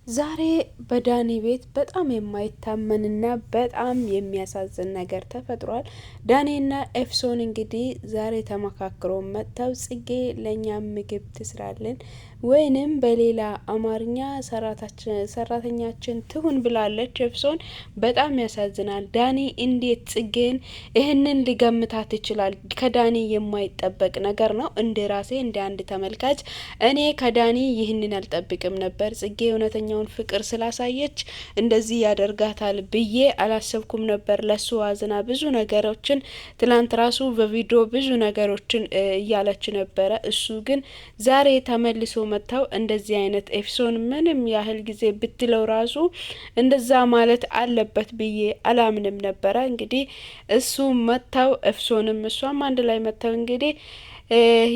ዛሬ በዳኒ ቤት በጣም የማይታመንና በጣም የሚያሳዝን ነገር ተፈጥሯል። ዳኒና ኤፍሶን እንግዲህ ዛሬ ተመካክሮ መጥተው ጽጌ ለኛ ምግብ ትስራልን ወይንም በሌላ አማርኛ ሰራተኛችን ትሁን ብላለች። ኤፍሶን በጣም ያሳዝናል። ዳኒ እንዴት ጽጌን ይህንን ሊገምታት ይችላል? ከዳኒ የማይጠበቅ ነገር ነው። እንደ ራሴ እንደ አንድ ተመልካች እኔ ከዳኒ ይህንን አልጠብቅም ነበር። ጽጌ እውነተኛ ፍቅር ስላሳየች እንደዚህ ያደርጋታል ብዬ አላሰብኩም ነበር። ለሱ አዝና ብዙ ነገሮችን ትላንት ራሱ በቪዲዮ ብዙ ነገሮችን እያለች ነበረ። እሱ ግን ዛሬ ተመልሶ መጥተው እንደዚህ አይነት ኤፍሶን ምንም ያህል ጊዜ ብትለው ራሱ እንደዛ ማለት አለበት ብዬ አላምንም ነበረ። እንግዲህ እሱ መጥተው ኤፍሶንም እሷም አንድ ላይ መጥተው እንግዲህ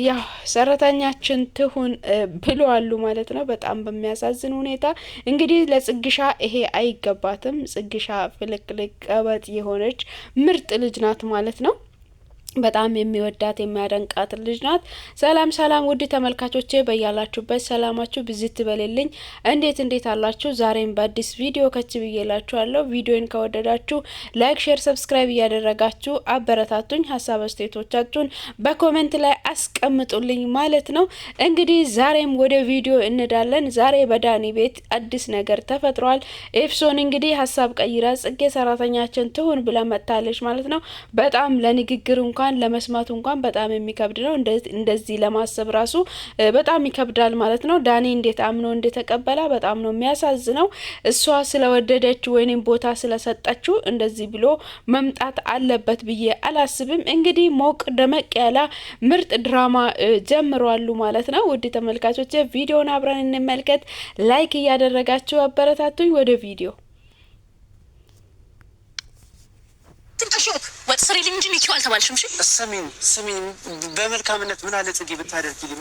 ያው ሰራተኛችን ትሁን ብለዋሉ ማለት ነው። በጣም በሚያሳዝን ሁኔታ እንግዲህ ለጽግሻ ይሄ አይገባትም። ጽግሻ ፍልቅልቅ ቀበጥ የሆነች ምርጥ ልጅ ናት ማለት ነው። በጣም የሚወዳት የሚያደንቃት ልጅ ናት። ሰላም ሰላም ውድ ተመልካቾቼ በያላችሁበት ሰላማችሁ ብዝት በልልኝ። እንዴት አላችሁ? ዛሬም በአዲስ ቪዲዮ ከች ብዬላችኋለሁ። ቪዲዮን ከወደዳችሁ ላይክ፣ ሼር፣ ሰብስክራይብ እያደረጋችሁ አበረታቱኝ። ሀሳብ አስተያየቶቻችሁን በኮሜንት ላይ አስቀምጡልኝ ማለት ነው። እንግዲህ ዛሬም ወደ ቪዲዮ እንዳለን። ዛሬ በዳኒ ቤት አዲስ ነገር ተፈጥሯል። ኤፍሶን እንግዲህ ሀሳብ ቀይራ ጽጌ ሰራተኛችን ትሁን ብላ መጥታለች ማለት ነው። በጣም ለንግግር እንኳን ለመስማት እንኳን በጣም የሚከብድ ነው። እንደዚህ ለማሰብ ራሱ በጣም ይከብዳል ማለት ነው። ዳኒ እንዴት አምኖ እንደተቀበላ በጣም ነው የሚያሳዝነው። እሷ ስለወደደች ወይንም ቦታ ስለሰጠችው እንደዚህ ብሎ መምጣት አለበት ብዬ አላስብም። እንግዲህ ሞቅ ደመቅ ያለ ምርጥ ድራማ ጀምሯሉ ማለት ነው። ውድ ተመልካቾች ቪዲዮን አብረን እንመልከት። ላይክ እያደረጋችሁ አበረታቱኝ። ወደ ቪዲዮ ወጥ ስሪ ልኝ እንጂ ሚኪው አልተባልሽም። እሺ ስሚኝ በመልካምነት ምን አለ ጽጌ ብታደርጊልኝ?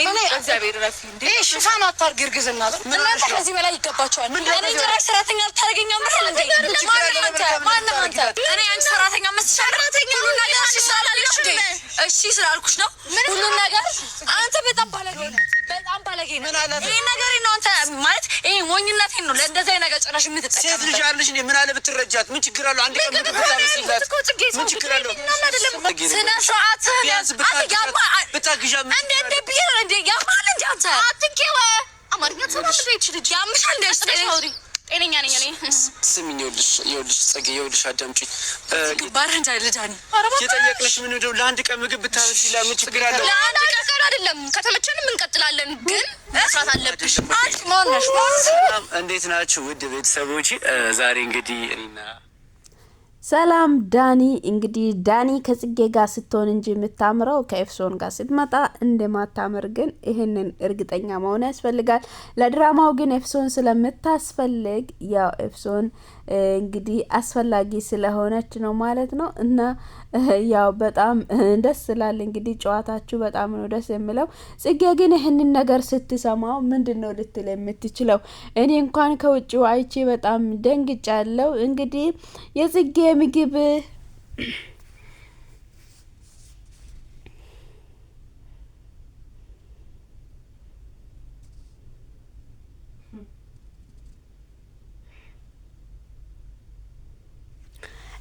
እኔ እግዚአብሔር ረፊ እንዴ ሽፋን አታርጊ። እርግዝና እናንተ ከዚህ በላይ ይገባቸዋል። እኔ ጭራሽ ሰራተኛ ልታደርገኝ መስል እንዴ? ማንም አንተ እኔ አንቺ ሰራተኛ መስል ሰራተኛ ሁሉ ነገር ሲሳላልሽ እንዴ? እሺ ስላልኩሽ ነው ሁሉ ነገር። አንተ በጣም ባለጌ ነህ፣ በጣም ባለጌ ነህ። ይሄ ነገር ነው አንተ ማለት ይሄ ሞኝነቴን ነው። ለእንደዚህ አይነት ነገር ጭራሽ የምትጠቀም ሴት ልጅ አለሽ እንዴ? ምን አለ ብትረጃት? ምን ችግር አለው? አንድ ቀን ብታመስላት ምን ችግር አለው? ስነ ስርዓት ቢያንስ ብታግዣ እንደ ቢር እንደ ያማል እንደ አንተ አትንኬው አማርኛ ተናግሬ ልጅ ያምሻል እንደ ስተሪ ጤነኛ ነኝ እኔ። ስሚኝ ይኸውልሽ ጽጌ ይኸውልሽ አዳምጪኝ። ግባር እንደ ልዳኒ የጠየቅንሽ ምን እንደው ለአንድ ቀን ምግብ ብታበስይላት ምን ችግር አለው? ለአንድ ቀን አይደለም ከተመቸንም እንቀጥላለን፣ ግን መስራት አለብሽ። አንቺ ማነሽ? እንዴት ናችሁ ውድ ቤተሰቦች? ዛሬ እንግዲህ እኔና ሰላም ዳኒ እንግዲህ ዳኒ ከጽጌ ጋር ስትሆን እንጂ የምታምረው ከኤፍሶን ጋር ስትመጣ እንደማታምር ግን ይህንን እርግጠኛ መሆን ያስፈልጋል። ለድራማው ግን ኤፍሶን ስለምታስፈልግ ያው ኤፍሶን እንግዲህ አስፈላጊ ስለሆነች ነው ማለት ነው። እና ያው በጣም ደስ ይላል። እንግዲህ ጨዋታችሁ በጣም ነው ደስ የሚለው። ጽጌ ግን ይህንን ነገር ስትሰማው ምንድነው ልትል የምትችለው? እኔ እንኳን ከውጭው አይቼ በጣም ደንግጫለሁ። እንግዲህ የጽጌ ምግብ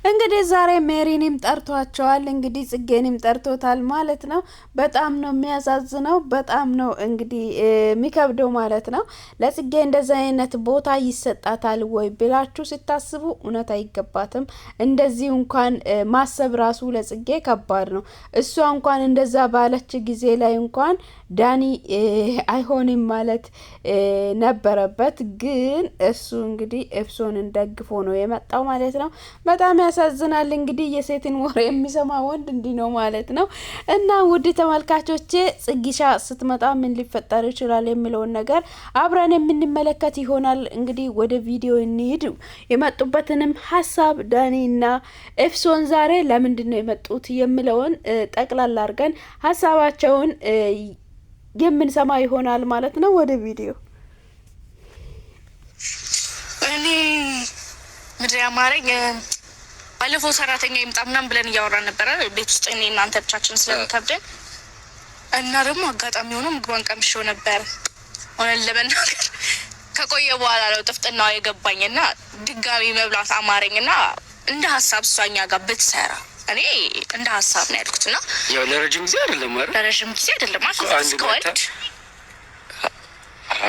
እንግዲህ ዛሬ ሜሪንም ጠርቷቸዋል። እንግዲህ ጽጌንም ጠርቶታል ማለት ነው። በጣም ነው የሚያሳዝነው። በጣም ነው እንግዲህ የሚከብደው ማለት ነው። ለጽጌ እንደዛ አይነት ቦታ ይሰጣታል ወይ ብላችሁ ስታስቡ እውነት አይገባትም። እንደዚህ እንኳን ማሰብ ራሱ ለጽጌ ከባድ ነው። እሷ እንኳን እንደዛ ባለች ጊዜ ላይ እንኳን ዳኒ አይሆንም ማለት ነበረበት። ግን እሱ እንግዲህ ኤፍሶንን ደግፎ ነው የመጣው ማለት ነው። በጣም ያሳዝናል። እንግዲህ የሴትን ወሬ የሚሰማ ወንድ እንዲህ ነው ማለት ነው። እና ውድ ተመልካቾቼ ጽጌሻ ስትመጣ ምን ሊፈጠር ይችላል የሚለውን ነገር አብረን የምንመለከት ይሆናል። እንግዲህ ወደ ቪዲዮ እንሂድ። የመጡበትንም ሀሳብ ዳኒና ኤፍሶን ዛሬ ለምንድን ነው የመጡት የሚለውን ጠቅላላ አድርገን ሀሳባቸውን የምንሰማ ይሆናል ማለት ነው። ወደ ቪዲዮ እኔ ምድር ያማረኝ ባለፈው ሰራተኛ ይምጣ ምናምን ብለን እያወራን ነበረ ቤት ውስጥ እኔ እናንተ ብቻችን ስለምከብደን እና ደግሞ አጋጣሚ ሆኖ ምግቧን ቀምሼው ነበር ሆነን ለመናገር ከቆየ በኋላ ነው ጥፍጥናው የገባኝና ድጋሚ መብላት አማረኝና እንደ ሀሳብ እሷኛ ጋር ብትሰራ እኔ እንደ ሀሳብ ነው ያልኩትና ያው ለረጅም ጊዜ አይደለም ማለት ለረጅም ጊዜ አይደለም ማለት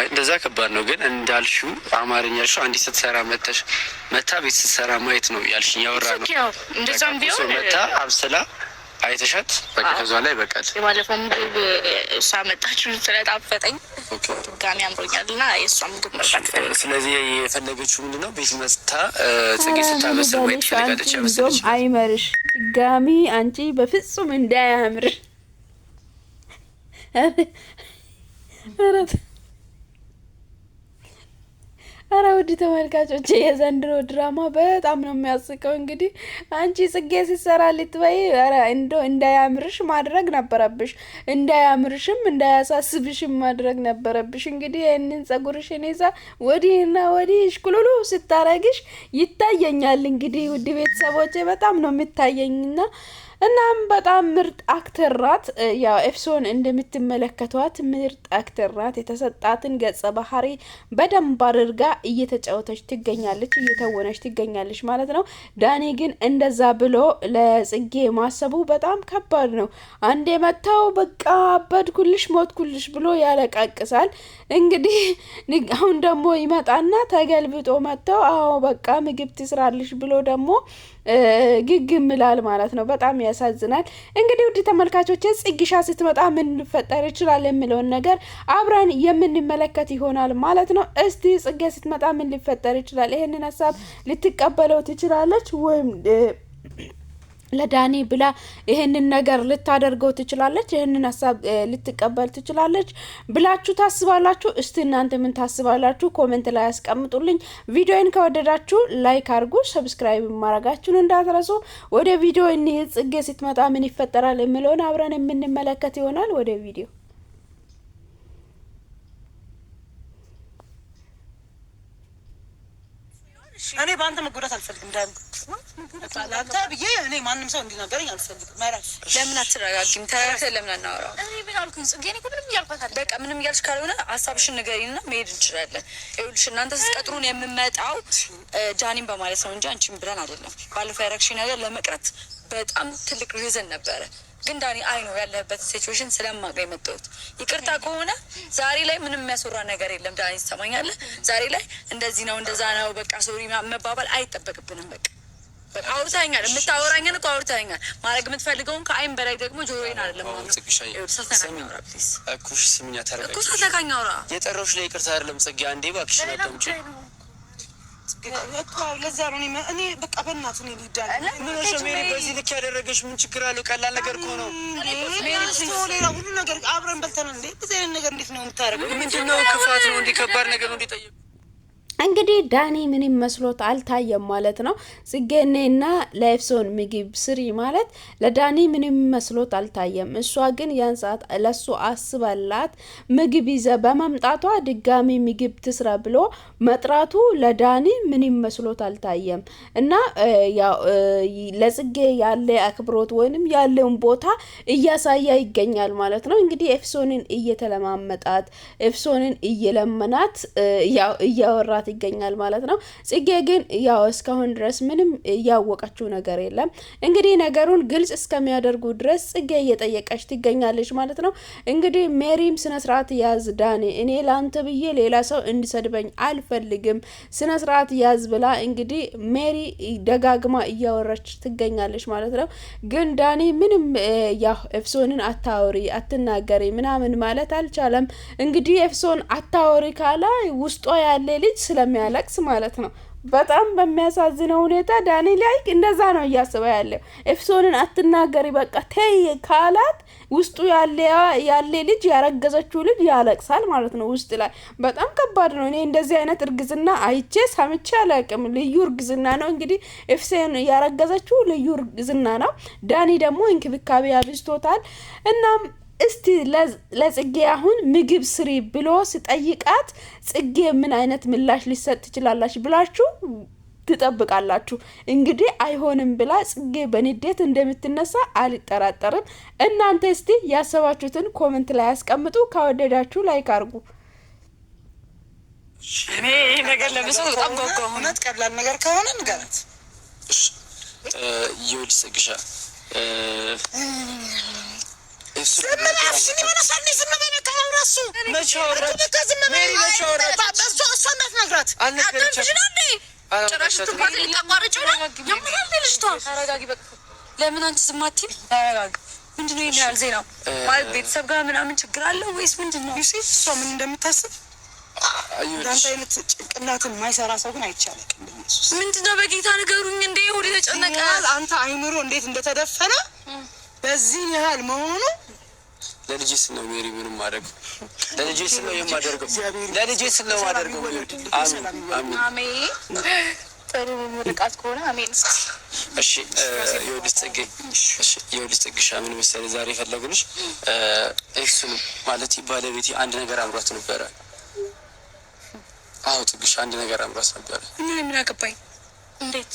እንደዛ ከባድ ነው። ግን እንዳልሽው አማርኛ ያልሽው አንዲት ስትሰራ መታ ቤት ስትሰራ ማየት ነው ያልሽኝ ያወራ ነው። እንደዛም ቢሆን መታ አብስላ አይተሻት በቃ ከዛ ላይ በቃል የባለፈው ምግብ እሷ መጣችሁ ስለጣፈጠኝ ድጋሚ አምሮኛልና የእሷ ምግብ መጣች። ስለዚህ የፈለገችው ምንድነው ቤት መታ ጽጌ ስታበስል ማየት ፈልጋለች። ያበስለች አይመርሽ ድጋሚ አንቺ በፍጹም እንዳያምርሽ አረ ውድ ተመልካቾች የዘንድሮ ድራማ በጣም ነው የሚያስቀው። እንግዲህ አንቺ ጽጌ ሲሰራ ልትበይ አረ እንዳያምርሽ ማድረግ ነበረብሽ፣ እንዳያምርሽም እንዳያሳስብሽም ማድረግ ነበረብሽ። እንግዲህ ይህንን ጸጉርሽን ይዛ ወዲህና ወዲህ ሽኩሉሉ ስታረግሽ ይታየኛል። እንግዲህ ውድ ቤተሰቦቼ በጣም ነው የምታየኝና እናም በጣም ምርጥ አክተር ናት። ያው ኤፍሶን እንደምትመለከቷት ምርጥ አክተር ናት። የተሰጣትን ገጸ ባህሪ በደንብ አድርጋ እየተጫወተች ትገኛለች፣ እየተወነች ትገኛለች ማለት ነው። ዳኒ ግን እንደዛ ብሎ ለጽጌ ማሰቡ በጣም ከባድ ነው። አንዴ መታው በቃ አበድኩልሽ ሞትኩልሽ ብሎ ያለቃቅሳል። እንግዲህ አሁን ደግሞ ይመጣና ተገልብጦ መጥተው አዎ በቃ ምግብ ትስራልሽ ብሎ ደግሞ ግግም ይላል ማለት ነው። በጣም ያሳዝናል። እንግዲህ ውድ ተመልካቾች ጽጌሻ ስትመጣ ምን ሊፈጠር ይችላል የሚለውን ነገር አብረን የምንመለከት ይሆናል ማለት ነው። እስቲ ጽጌ ስትመጣ ምን ሊፈጠር ይችላል? ይሄንን ሀሳብ ልትቀበለው ትችላለች ወይም ለዳኒ ብላ ይሄንን ነገር ልታደርገው ትችላለች? ይሄንን ሀሳብ ልትቀበል ትችላለች ብላችሁ ታስባላችሁ? እስቲ እናንተ ምን ታስባላችሁ? ኮሜንት ላይ ያስቀምጡልኝ። ቪዲዮን ከወደዳችሁ ላይክ አድርጉ፣ ሰብስክራይብ ማድረጋችሁን እንዳትረሱ። ወደ ቪዲዮ እንሂድ። ጽጌ ስትመጣ ምን ይፈጠራል የሚለውን አብረን የምንመለከት ይሆናል። ወደ ቪዲዮ እኔ በአንተ መጎዳት አልፈልግም። ዳን አንተ ብዬ እኔ ማንም ሰው እንዲናገረኝ አልፈልግም። ማራፍ ለምን አትረጋጊም? ተረጋግተን ለምን አናወራው? እኔ ምን አልኩኝ? ጽጌ እኔ ምንም እያልኳት አይደል። በቃ ምንም እያልሽ ካልሆነ ሀሳብሽን ንገሪና መሄድ እንችላለን። ይኸውልሽ እናንተ ስትቀጥሩን የምመጣው ዳኒን በማለት ነው እንጂ አንቺን ብለን አይደለም። ባለፈው ያረግሽ ነገር ለመቅረት በጣም ትልቅ ሪዝን ነበረ። ግን ዳኒ አይ ነው ያለበት ሲቹዌሽን ስለማውቀው የመጣሁት። ይቅርታ ከሆነ ዛሬ ላይ ምንም የሚያስወራ ነገር የለም። ዳኒ ትሰማኛለህ? ዛሬ ላይ እንደዚህ ነው እንደዛ ነው በቃ ሶሪ መባባል አይጠበቅብንም። በቃ አውርተኸኛል፣ የምታወራኝን እኮ አውርተኸኛል። ማድረግ የምትፈልገውን ከአይን በላይ ደግሞ ጆሮዬን አይደለም እኩሽ ስምኛ ተረጋግጥ እኮ ሳትነካኝ አውራ። የጠራሁሽ ላይ ይቅርታ አይደለም ጽጌ፣ አንዴ እባክሽ አዳምጪ። ለዛ ነው እኔ በቃ በእናትህ እኔ ልዳል ሜሪ በዚህ ልክ ያደረገሽ ምን ችግር አለው? ቀላል ነገር እኮ ነው። ሌላ ሁሉ ነገር አብረን በልተናል። እንዴ በዚህ አይነት ነገር እንዴት ነው የምታደርገው? ምንድን ነው ክፋት ነው? እንዲህ ከባድ ነገር ነው እንዲጠየቅ እንግዲህ ዳኒ ምንም መስሎት አልታየም ማለት ነው። ጽጌኔና ለኤፍሶን ምግብ ስሪ ማለት ለዳኒ ምንም መስሎት አልታየም። እሷ ግን ያን ሰዓት ለሱ አስበላት ምግብ ይዘ በመምጣቷ ድጋሚ ምግብ ትስራ ብሎ መጥራቱ ለዳኒ ምንም መስሎት አልታየም እና ያው ለጽጌ ያለ አክብሮት ወይንም ያለውን ቦታ እያሳያ ይገኛል ማለት ነው። እንግዲህ ኤፍሶንን እየተለማመጣት ኤፍሶንን እየለመናት ያው እያወራት ይገኛል ማለት ነው። ጽጌ ግን ያው እስካሁን ድረስ ምንም ያወቀችው ነገር የለም። እንግዲህ ነገሩን ግልጽ እስከሚያደርጉ ድረስ ጽጌ እየጠየቀች ትገኛለች ማለት ነው። እንግዲህ ሜሪም ስነ ስርዓት ያዝ ዳኒ፣ እኔ ላንተ ብዬ ሌላ ሰው እንዲሰድበኝ አልፈልግም፣ ስነ ስርዓት ያዝ ብላ እንግዲህ ሜሪ ደጋግማ እያወራች ትገኛለች ማለት ነው። ግን ዳኒ ምንም ያው ኤፍሶንን አታወሪ አትናገሪ ምናምን ማለት አልቻለም። እንግዲህ ኤፍሶን አታወሪ ካላ ውስጧ ያለ ልጅ ስለሚያለቅስ ማለት ነው። በጣም በሚያሳዝነው ሁኔታ ዳኒ ላይ እንደዛ ነው እያሰበ ያለው። ኤፍሶንን አትናገሪ በቃ ተይ ካላት ውስጡ ያለ ልጅ ያረገዘችው ልጅ ያለቅሳል ማለት ነው። ውስጥ ላይ በጣም ከባድ ነው። እኔ እንደዚህ አይነት እርግዝና አይቼ ሰምቼ አላውቅም። ልዩ እርግዝና ነው እንግዲህ ኤፍሶን ያረገዘችው ልዩ እርግዝና ነው። ዳኒ ደግሞ እንክብካቤ አብዝቶታል። እናም እስቲ ለጽጌ አሁን ምግብ ስሪ ብሎ ሲጠይቃት ጽጌ ምን አይነት ምላሽ ሊሰጥ ትችላላች ብላችሁ ትጠብቃላችሁ? እንግዲህ አይሆንም ብላ ጽጌ በንዴት እንደምትነሳ አልጠራጠርም። እናንተ እስቲ ያሰባችሁትን ኮሜንት ላይ ያስቀምጡ። ከወደዳችሁ ላይክ አድርጉ። ነገር ለምሰው በጣም ጓጓ። እውነት ቀላል ነገር ከሆነ ንገራት። ይኸውልሽ ጽግሻ ለምን አንቺ ዝም አትይም? ምንድነው ይሄን ያህል ዜናው? ማለት ቤተሰብ ጋር ምናምን ችግር አለ ወይስ ምንድነው? እሷ ምን እንደምታስብ እንዳንተ አይነት ጭንቅላትን የማይሰራ ሰው ግን አይቻልም። ምንድነው በጌታ ንገሩኝ። እንደ ሆዴ ተጨነቀ። አንተ አይምሮ እንዴት እንደተደፈነ በዚህ ያህል መሆኑ ለልጄ ስል ነው ሜሪ፣ ምንም ማድረግ ለልጄ ስል ነው የማደርገው። ለልጄ ስል ነው የማደርገው። አሜን። ጥሩ ምርቃት ከሆነ አሜን። እሺ ይኸውልሽ ጽጌ፣ እሺ ይኸውልሽ ጽግሻ፣ ምን መሰለኝ ዛሬ የፈለጉልሽ ኤክሱን ማለት ባለቤቴ አንድ ነገር አምሯት ነበረ። አዎ ጽግሻ፣ አንድ ነገር አምሯት ነበረ። ምን አገባኝ? እንዴት?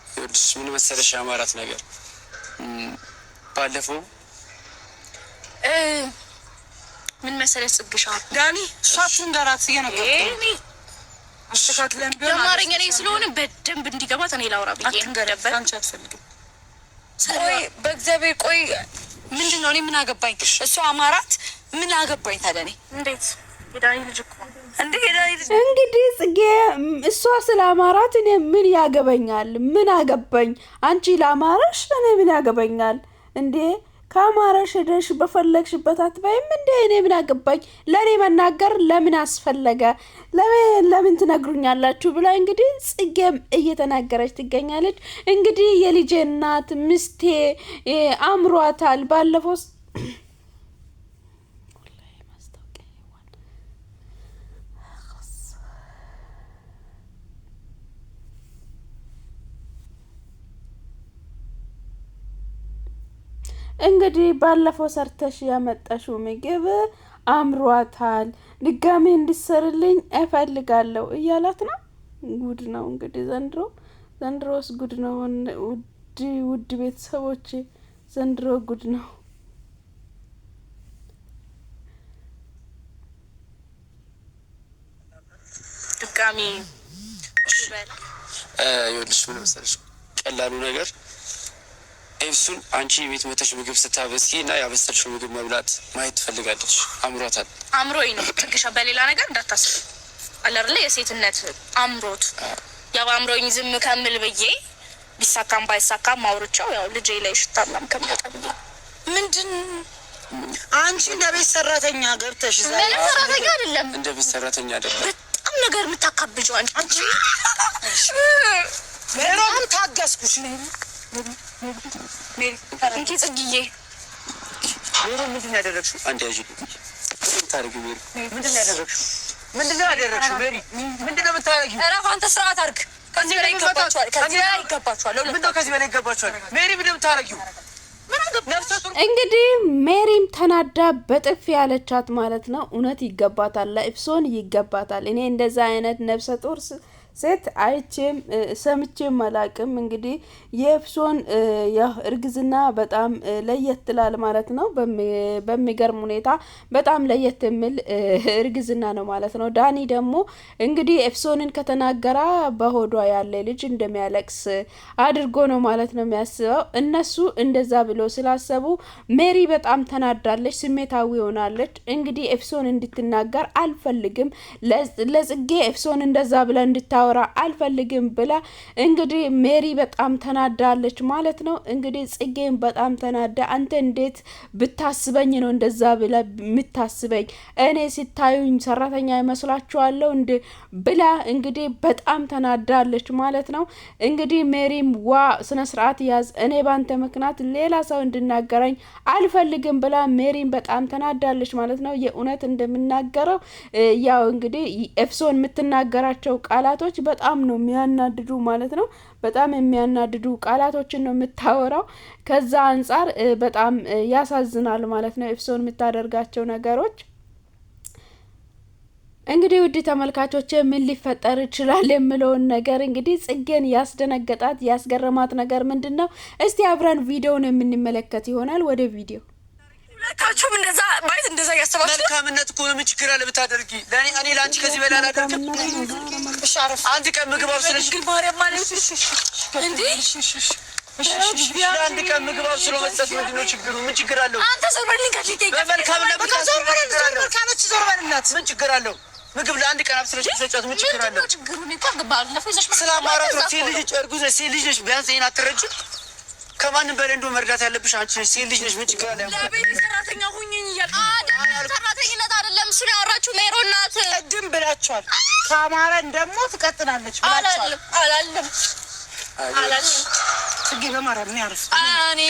ይኸውልሽ ምን መሰለሽ ያማራት ነገር ባለፈው ምን መሰለሽ ጽግሻ፣ ዳኒ ሻቱ እንደራት እየነገርኩ አስተካክለን ቢሆን ለማረኛ ላይ ስለሆነ በደንብ እንዲገባት እኔ ላውራ ብዬ ነበር። አንቺ አትፈልግም። ቆይ በእግዚአብሔር ቆይ፣ ምንድነው? እኔ ምን አገባኝ? እሷ አማራት ምን አገባኝ ታዲያ? እኔ እንዴት የዳኒ ልጅ እኮ እንዴ የዳኒ ልጅ እንግዲህ ጽጌ እሷ ስለ አማራት እኔ ምን ያገበኛል? ምን አገባኝ? አንቺ ለአማራሽ እኔ ምን ያገበኛል እንዴ? ከአማራሽ ሄደሽ በፈለግሽበት አትበይም እንዴ? እኔ ምን አገባኝ? ለእኔ መናገር ለምን አስፈለገ? ለምን ትነግሩኛላችሁ ብላ እንግዲህ ጽጌም እየተናገረች ትገኛለች። እንግዲህ የልጄ እናት ምስቴ አምሯታል። ባለፈው እንግዲህ ባለፈው ሰርተሽ ያመጣሽው ምግብ አምሯታል፣ ድጋሜ እንድሰርልኝ እፈልጋለሁ እያላት ነው። ጉድ ነው እንግዲህ ዘንድሮስ ጉድ ነው። ውድ ቤተሰቦች ዘንድሮ ጉድ ነው። ድጋሜ ይኸውልሽ ምን መሰለሽ ቀላሉ ነገር ኤፍሱን አንቺ ቤት መተሽ ምግብ ስታበስኪ እና ያበሰልሽው ምግብ መብላት ማየት ትፈልጋለች። አምሮታል። አምሮኝ ነው ጽግሻ፣ በሌላ ነገር እንዳታስብ አለ አይደለ? የሴትነት አምሮት ያው አምሮኝ ዝም ከምል ብዬ ቢሳካም ባይሳካም ማውርቻው ያው ልጄ ላይ ሽታላም ከመጣ ብዬ ምንድን አንቺ እንደ ቤት ሰራተኛ ገብተሽ እዛ ለምን ሰራተኛ አይደለም፣ እንደ ቤት ሰራተኛ አይደለም። በጣም ነገር የምታካብጂው አንቺ በጣም ታገስኩሽ። ሜሪ እንኪ ጽግዬ፣ ሜሪ ምንድን ነው ያደረግሽው? አንድ ያዥ ታረጊው። ሜሪ ምንድን ነው ያደረግሽው? ምንድን ነው ያደረግሽው? ሜሪ ምንድን ነው የምታረጊው? እረፍ አንተ፣ ስርዓት አድርግ። ከዚህ በላይ ይገባችኋል። ከዚህ በላይ ይገባችኋል። ምንድን ነው ከዚህ በላይ ይገባችኋል? ሜሪ ምንድን ነው የምታረጊው? እንግዲህ ሜሪም ተናዳ በጥፊ ያለቻት ማለት ነው። እውነት ይገባታል፣ ለኤፍሶን ይገባታል። እኔ እንደዛ አይነት ነፍሰ ጡር ሴት አይቼም ሰምቼም አላቅም። እንግዲህ የኤፍሶን እርግዝና በጣም ለየት ይላል ማለት ነው። በሚገርም ሁኔታ በጣም ለየት የሚል እርግዝና ነው ማለት ነው። ዳኒ ደግሞ እንግዲህ ኤፍሶንን ከተናገራ በሆዷ ያለ ልጅ እንደሚያለቅስ አድርጎ ነው ማለት ነው የሚያስበው። እነሱ እንደዛ ብሎ ስላሰቡ ሜሪ በጣም ተናዳለች፣ ስሜታዊ ሆናለች። እንግዲህ ኤፍሶን እንድትናገር አልፈልግም፣ ለጽጌ ኤፍሶን እንደዛ ብለ እንድታ አልፈልግም ብላ እንግዲህ ሜሪ በጣም ተናዳለች ማለት ነው። እንግዲህ ጽጌም በጣም ተናዳ አንተ እንዴት ብታስበኝ ነው እንደዛ ብላ የምታስበኝ? እኔ ሲታዩኝ ሰራተኛ ይመስላችኋለሁ እንደ ብላ እንግዲህ በጣም ተናዳለች ማለት ነው። እንግዲህ ሜሪም ስነ ስርዓት ያዝ፣ እኔ ባንተ ምክንያት ሌላ ሰው እንድናገረኝ አልፈልግም ብላ ሜሪም በጣም ተናዳለች ማለት ነው። የእውነት እንደምናገረው ያው እንግዲህ ኤፍሶን የምትናገራቸው ቃላቶች በጣም ነው የሚያናድዱ ማለት ነው። በጣም የሚያናድዱ ቃላቶችን ነው የምታወራው። ከዛ አንጻር በጣም ያሳዝናል ማለት ነው ኤፍሶን የምታደርጋቸው ነገሮች። እንግዲህ ውድ ተመልካቾች ምን ሊፈጠር ይችላል የምለውን ነገር እንግዲህ ጽጌን ያስደነገጣት ያስገረማት ነገር ምንድነው? እስቲ አብረን ቪዲዮውን የምንመለከት ይሆናል። ወደ ቪዲዮ ታችሁም እንደዛ ማለት እንደዛ ያሰባችሁ መልካምነት እኮ ምን ችግር አለ ብታደርጊ? እኔ ለአንቺ ከዚህ በላይ አላደርግም። አንድ ቀን ምግብ አብስለሽ ማርያም ማለት እንዴ አንድ ቀን ምግብ አብስሎ መስጠት ምንድን ነው ችግሩ? ምን ችግር አለው? አንተ ዞር በልኝ ከፊቴ በመልካምነት ዞር በልላት። ምን ችግር አለው? ምግብ ለአንድ ቀን አብስለሽ መስጠት ምን ችግር አለው? ችግሩን እኮ ባለፈው ይዘሽ ስለ አማራት ነው። ሴት ልጅ እርጉዝ ነሽ፣ ሴት ልጅ ነሽ። ቢያንስ ይሄን አትረጂም? ከማንም በላይ እንደው መርዳት ያለብሽ አንቺ ነሽ። ሴት ልጅ ነሽ። ምን ችግር አለ? ለቤት ሰራተኛ ሁኚኝ እያልኩ አይደለም። ሰራተኝነት አይደለም እሱን ያወራችሁ ሜሮን ናት። ቅድም ብላችኋል። ከአማረን ደግሞ ትቀጥላለች ብላችኋል። አላለም ጽጌ በማርያም ነው ያረፍ እኔ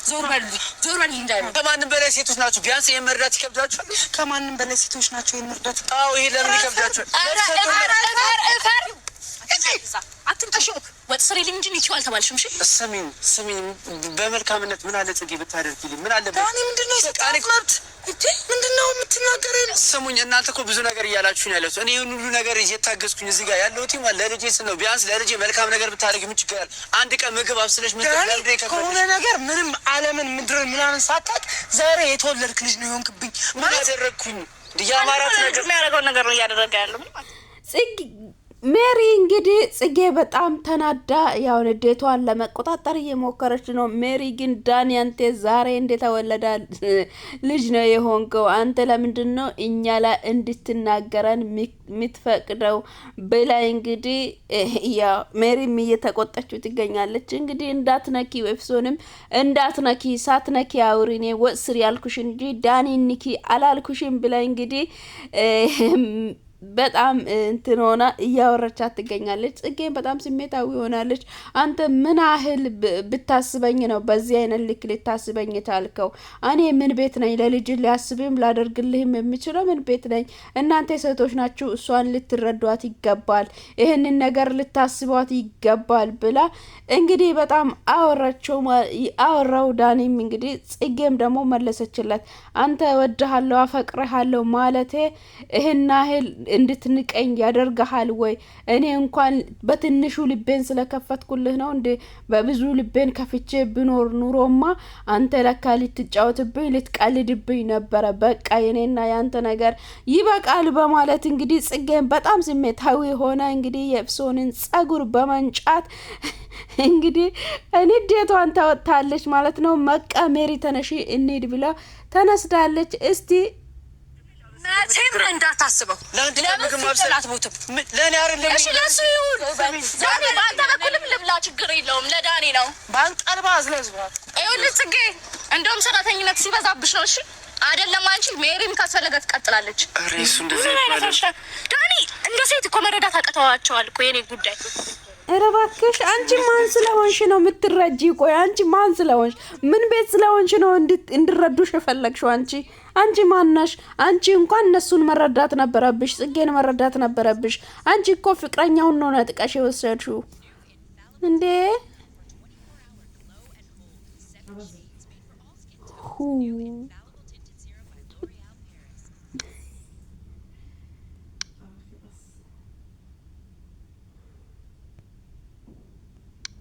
ዞር በል እንዳይሆን። ከማንም በላይ ሴቶች ናቸው። ቢያንስ ይሄን መርዳት ይከብዳችኋል። ከማንም በላይ ሴቶች ናቸው ይሄን መርዳት። አዎ ይሄ ለምን ይከብዳችኋል? ወጥ ስሪልኝ እንጂ ኒኪው አልተባልሽም። እሺ ስሚኝ፣ በመልካምነት ምን አለ ጽጌ ብታደርጊልኝ? ምን አለ ዳኒ? ምንድነው የሰጣት መብት? ምንድነው የምትናገረው? ስሙኝ፣ እናንተ እኮ ብዙ ነገር እያላችሁ ነው ያለሁት። እኔ ይሄን ሁሉ ነገር እየታገዝኩኝ እዚህ ጋር ያለሁት ለልጄ ስል ነው። ቢያንስ ለልጄ መልካም ነገር ብታደርጊ ምን ችግር አለ? አንድ ቀን ምግብ አብስለሽ ከሆነ ነገር ምንም ዓለምን ምድርን ምናምን ሳታውቅ ዛሬ የተወለድክ ልጅ ነው የሆንክብኝ። ምን ያደረግኩኝ? የአማራት ነገር የሚያደርገውን ነገር ነው እያደረገ ያለው ሜሪ እንግዲህ ጽጌ በጣም ተናዳ ያው ንዴቷን ለመቆጣጠር እየሞከረች ነው። ሜሪ ግን ዳኒ አንተ ዛሬ እንደተወለደ ልጅ ነው የሆንከው፣ አንተ ለምንድን ነው እኛ ላይ እንድትናገረን የምትፈቅደው ብላ እንግዲህ ያው ሜሪም እየተቆጣችው ትገኛለች። እንግዲህ እንዳትነኪ ኤፍሶንም እንዳትነኪ፣ ሳትነኪ አውሪ፣ እኔ ወስር ያልኩሽ እንጂ ዳኒ ንኪ አላልኩሽም ብላ እንግዲህ በጣም እንትን ሆና እያወረቻት ትገኛለች። ጽጌን በጣም ስሜታዊ ሆናለች። አንተ ምን ያህል ብታስበኝ ነው በዚህ አይነት ልክ ልታስበኝ ታልከው? እኔ ምን ቤት ነኝ? ለልጅ ሊያስብም ላደርግልህም የምችለው ምን ቤት ነኝ? እናንተ ሴቶች ናችሁ፣ እሷን ልትረዷት ይገባል፣ ይህንን ነገር ልታስቧት ይገባል ብላ እንግዲህ በጣም አወራው ዳኒም እንግዲህ ጽጌም ደግሞ መለሰችለት። አንተ ወድሃለሁ አፈቅርሃለሁ ማለቴ ይህን ያህል እንድትንቀኝ ያደርግሃል ወይ? እኔ እንኳን በትንሹ ልቤን ስለከፈትኩልህ ነው እንዴ? በብዙ ልቤን ከፍቼ ብኖር ኑሮማ አንተ ለካ ልትጫወትብኝ ልትቀልድብኝ ነበረ። በቃ የኔና ያንተ ነገር ይበቃል በማለት እንግዲህ ጽጌን በጣም ስሜታዊ ሆነ እንግዲህ የኤፍሶንን ጸጉር በመንጫት እንግዲህ ንዴቷን ታወጣለች ማለት ነው። መቃ ሜሪ ተነሺ እንሂድ ብላ ተነስዳለች። እስቲ መቼም እንዳታስበው ለምን አትሞትም? ለእኔ አይደለም እሺ፣ ለሱ ይሁን። ዛሬ በአንተ በኩልም ልብላ ችግር የለውም። ለዳኒ ነው ባንጠልባ አዝለዝባት። ይኸውልህ ጽጌ፣ እንደውም ሰራተኝነት ሲበዛብሽ ነው። እሺ አይደለም አንቺ ሜሪም ካስፈለገ ትቀጥላለች። እሱ እንደዚህ አይባልም ዳኒ። እንደ ሴት እኮ መረዳት አቅተዋቸዋል እኮ የኔ ጉዳይ። ኧረ እባክሽ አንቺ ማን ስለሆንሽ ነው የምትረጂ? ቆይ አንቺ ማን ስለሆንሽ ምን ቤት ስለሆንሽ ነው እንድረዱሽ የፈለግሽው? አንቺ ማናሽ? አንቺ እንኳን እነሱን መረዳት ነበረብሽ፣ ጽጌን መረዳት ነበረብሽ። አንቺ እኮ ፍቅረኛውን ነው ነጥቀሽ የወሰድሽው እንዴ?